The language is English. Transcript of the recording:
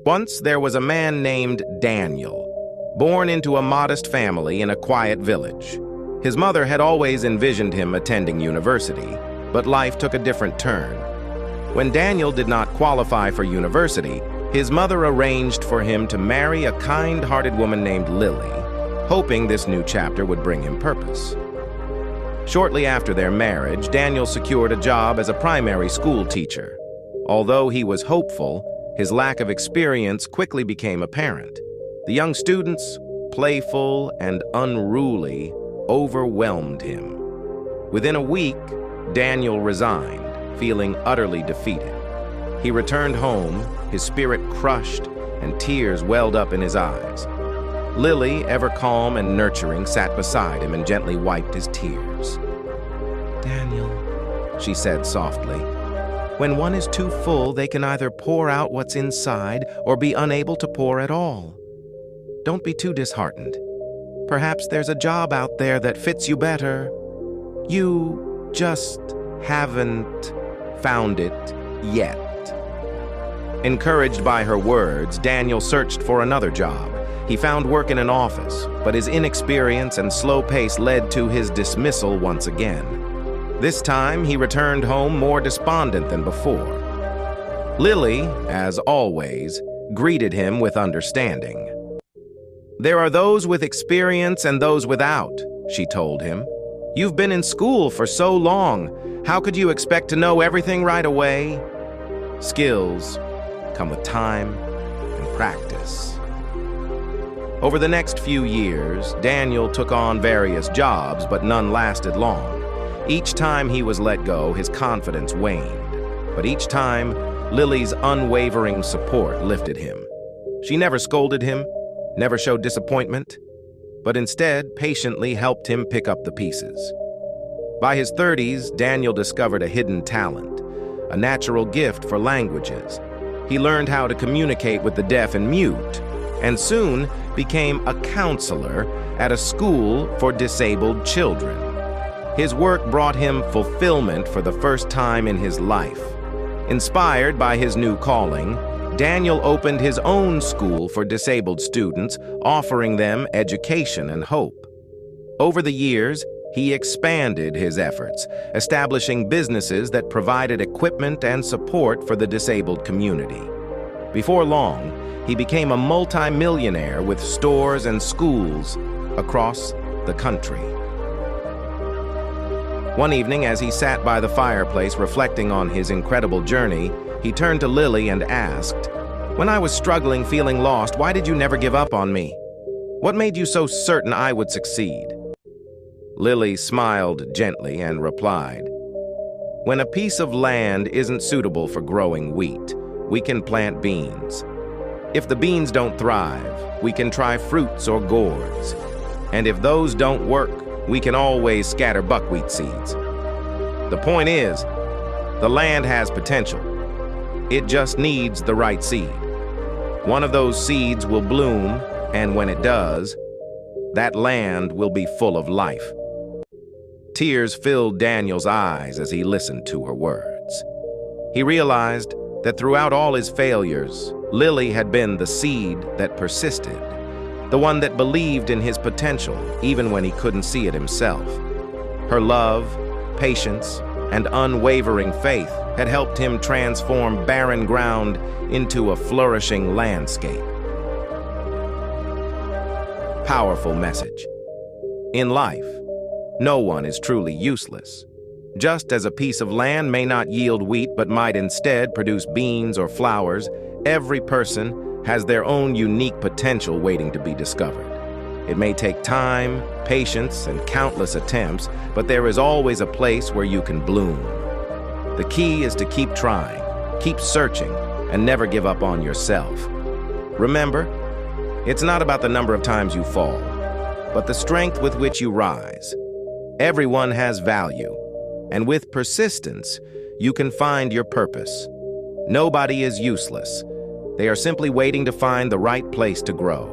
Once there was a man named Daniel, born into a modest family in a quiet village. His mother had always envisioned him attending university, but life took a different turn. When Daniel did not qualify for university, his mother arranged for him to marry a kind-hearted woman named Lily, hoping this new chapter would bring him purpose. Shortly after their marriage, Daniel secured a job as a primary school teacher. Although he was hopeful, his lack of experience quickly became apparent. The young students, playful and unruly, overwhelmed him. Within a week, Daniel resigned, feeling utterly defeated. He returned home, his spirit crushed, and tears welled up in his eyes. Lily, ever calm and nurturing, sat beside him and gently wiped his tears. "Daniel," she said softly, "when one is too full, they can either pour out what's inside or be unable to pour at all. Don't be too disheartened. Perhaps there's a job out there that fits you better. You just haven't found it yet." Encouraged by her words, Daniel searched for another job. He found work in an office, but his inexperience and slow pace led to his dismissal once again. This time, he returned home more despondent than before. Lily, as always, greeted him with understanding. "There are those with experience and those without," she told him. "You've been in school for so long. How could you expect to know everything right away? Skills come with time and practice." Over the next few years, Daniel took on various jobs, but none lasted long. Each time he was let go, his confidence waned. But each time, Lily's unwavering support lifted him. She never scolded him, never showed disappointment, but instead patiently helped him pick up the pieces. By his 30s, Daniel discovered a hidden talent, a natural gift for languages. He learned how to communicate with the deaf and mute, and soon became a counselor at a school for disabled children. His work brought him fulfillment for the first time in his life. Inspired by his new calling, Daniel opened his own school for disabled students, offering them education and hope. Over the years, he expanded his efforts, establishing businesses that provided equipment and support for the disabled community. Before long, he became a multi-millionaire with stores and schools across the country. One evening, as he sat by the fireplace reflecting on his incredible journey, he turned to Lily and asked, "When I was struggling, feeling lost, why did you never give up on me? What made you so certain I would succeed?" Lily smiled gently and replied, "When a piece of land isn't suitable for growing wheat, we can plant beans. If the beans don't thrive, we can try fruits or gourds. And if those don't work, we can always scatter buckwheat seeds. The point is, the land has potential. It just needs the right seed. One of those seeds will bloom, and when it does, that land will be full of life." Tears filled Daniel's eyes as he listened to her words. He realized that throughout all his failures, Lily had been the seed that persisted, the one that believed in his potential even when he couldn't see it himself. Her love, patience, and unwavering faith had helped him transform barren ground into a flourishing landscape. Powerful message. In life, no one is truly useless. Just as a piece of land may not yield wheat but might instead produce beans or flowers, every person has their own unique potential waiting to be discovered. It may take time, patience, and countless attempts, but there is always a place where you can bloom. The key is to keep trying, keep searching, and never give up on yourself. Remember, it's not about the number of times you fall, but the strength with which you rise. Everyone has value, and with persistence, you can find your purpose. Nobody is useless. They are simply waiting to find the right place to grow.